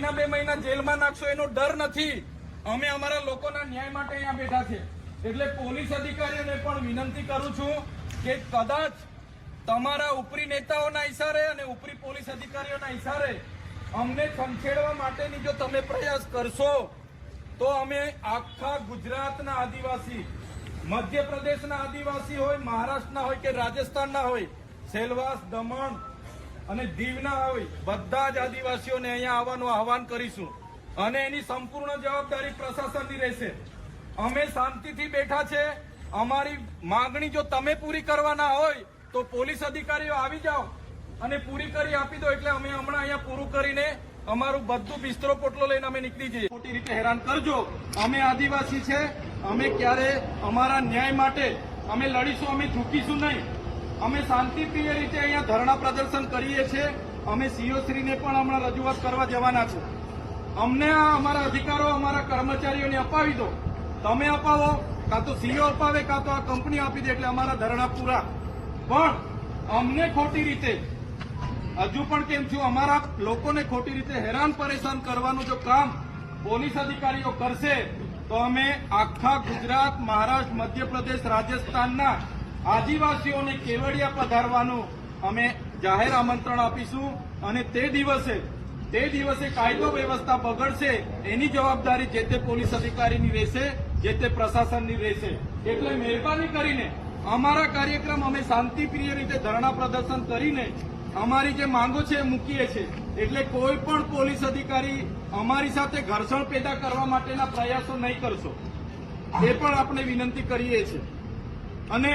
મહિના 2 મહિના જેલમાં નાખશો એનો ડર નથી. અમે અમારા લોકોના ન્યાય માટે અહીંયા બેઠા છે. એટલે પોલીસ અધિકારીઓને પણ વિનંતી કરું છું કે કદાચ તમારા ઉપરી નેતાઓના ઇશારે અને ઉપરી પોલીસ અધિકારીઓના ઇશારે અમને ખંખેડવા માટેની જો તમે પ્રયાસ કરશો તો અમે આખા ગુજરાતના આદિવાસી, મધ્યપ્રદેશના આદિવાસી હોય, મહારાષ્ટ્રના હોય કે રાજસ્થાનના હોય, સેલવાસ, દમણ અને દીવના હોય, બધા જ આદિવાસીઓને અહીંયા આવવાનું આહવાન કરીશું અને એની સંપૂર્ણ જવાબદારી પ્રશાસનની રહેશે. અમે શાંતિથી બેઠા છે. અમારી માંગણી જો તમે પૂરી કરવાના હોય તો પોલીસ અધિકારીઓ આવી જાઓ અને પૂરી કરી આપી દો. એટલે અમે હમણાં અહીંયા પૂરું કરીને અમારું બધું બિસ્તરો પોટલો લઈને અમે નીકળી જઈએ. ખોટી રીતે હેરાન કરજો. અમે આદિવાસી છે. અમે ક્યારે અમારા ન્યાય માટે અમે લડીશું, અમે ઝૂકીશું નહીં. અમે શાંતિપ્રિય રીતે અહીંયા ધરણા પ્રદર્શન કરીએ છીએ. અમે સીઓશ્રીને પણ હમણાં રજૂઆત કરવા જવાના છે. અમને આ અમારા અધિકારો અમારા કર્મચારીઓને અપાવી દો. તમે અપાવો, કાં તો સીઓ અપાવે, કાં તો આ કંપની આપી દે. એટલે અમારા ધરણા પૂરા. પણ અમને ખોટી રીતે હજુ પણ કેમ છું, અમારા લોકોને ખોટી રીતે હેરાન પરેશાન કરવાનું જો કામ પોલીસ અધિકારીઓ કરશે તો અમે આખા ગુજરાત, મહારાષ્ટ્ર, મધ્યપ્રદેશ, રાજસ્થાનના આદિવાસીઓને કેવડિયા પધારવાનું અમે જાહેર આમંત્રણ આપીશું. અને તે દિવસે કાયદો વ્યવસ્થા બગડશે એની જવાબદારી જે તે પોલીસ અધિકારીની રહેશે, જે તે પ્રશાસનની રહેશે. એટલે મહેરબાની કરીને અમારા કાર્યક્રમ અમે શાંતિપ્રિય રીતે ધરણા પ્રદર્શન કરીને અમારી જે માંગો છે એ મૂકીએ છીએ. એટલે કોઈ પણ પોલીસ અધિકારી અમારી સાથે ઘર્ષણ પેદા કરવા માટેના પ્રયાસો નહીં કરશો એ પણ આપણે વિનંતી કરીએ છીએ. અને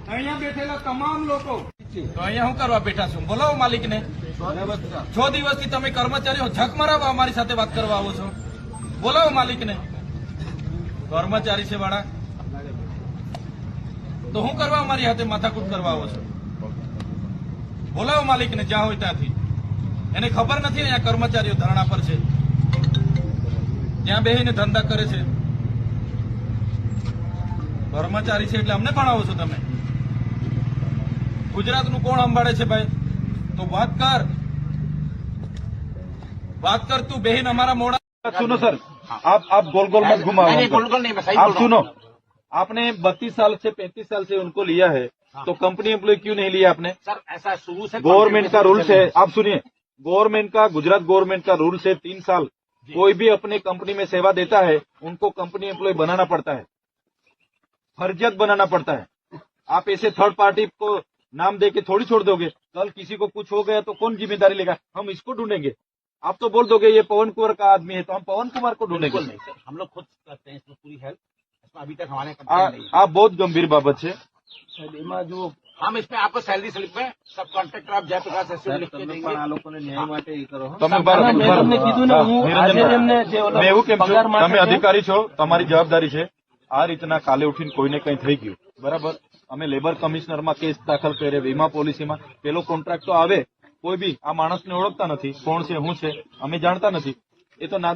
અહીંયા બેઠેલા તમામ લોકો અહીંયા શું કરવા બેઠા છો? બોલાવો માલિકને. 6 દિવસથી તમે કર્મચારીઓ ઝક મરાવવા અમારી સાથે વાત કરવા આવો છો. બોલાવો માલિકને. કર્મચારી છે વાળા તો શું કરવા અમારી સાથે માથાકૂટ કરવા આવો છો? બોલાવો માલિકને જ્યાં હોય ત્યાંથી. એને ખબર નથી અહીંયા કર્મચારીઓ ધરણા પર છે, ત્યાં બેસીને ધંધા કરે છે. કર્મચારી છે એટલે અમને પણ આવો છો તમે. ગુજરાતનું કોણ સંભાળે છે ભાઈ? તો વાત કર તું બહેન અમારા મોડા. सुनो सर, आप गोल गोल मत घुमाओ. गोल गोल नहीं, मैं सही बोल आप रहा हूं। सुनो, आपने 32 साल से 35 साल से उनको लिया है, तो कंपनी एम्प्लॉय क्यों नहीं लिया आपने? सर ऐसा शुरू से गवर्नमेंट का रूल्स है, आप सुनिए, गवर्नमेंट का, गुजरात गवर्नमेंट का रूल्स है 3 साल कोई भी अपने कंपनी में सेवा देता है उनको कंपनी एम्प्लॉय बनाना पड़ता है, फर्जियत बनाना पड़ता है. आप ऐसे थर्ड पार्टी को नाम दे के थोड़ी छोड़ दोगे. कल किसी को कुछ हो गया तो कौन जिम्मेदारी लेगा? हम इसको ढूंढेंगे. आप तो बोल दोगे ये पवन कुमार का आदमी है तो हम पवन कुमार को ढूंढेंगे. बिल्कुल नहीं सर, हम लोग खुद करते हैं इसमें पूरी हेल्प. इसमें अभी तक हमारे कंप्लेन नहीं है. आप बहुत गंभीर बाबत है. जो हम इसमें आपको सैलरी स्लिप में सब कॉन्ट्रेक्टर आप जयप्रकाश एसओ लिख के देंगे. આ લોકોને ન્યાય માટે એ કરો. તમે તમને કીધું ને હું આજે એમને જે ઓલો મેં એવું કેમ છું, પગાર માટે તમે અધિકારી છો, તમારી જવાબદારી છે. આ રીતના કાલે ઉઠીને કોઈને કંઈ થઈ ગયું બરાબર, અમે લેબર કમિશનરમાં કેસ દાખલ કરે, વીમા પોલિસીમાં. પેલો કોન્ટ્રાક્ટ તો આવે, કોઈ બી આ માણસને ઓળખતા નથી, કોણ છે શું છે અમે જાણતા નથી. એ તો ના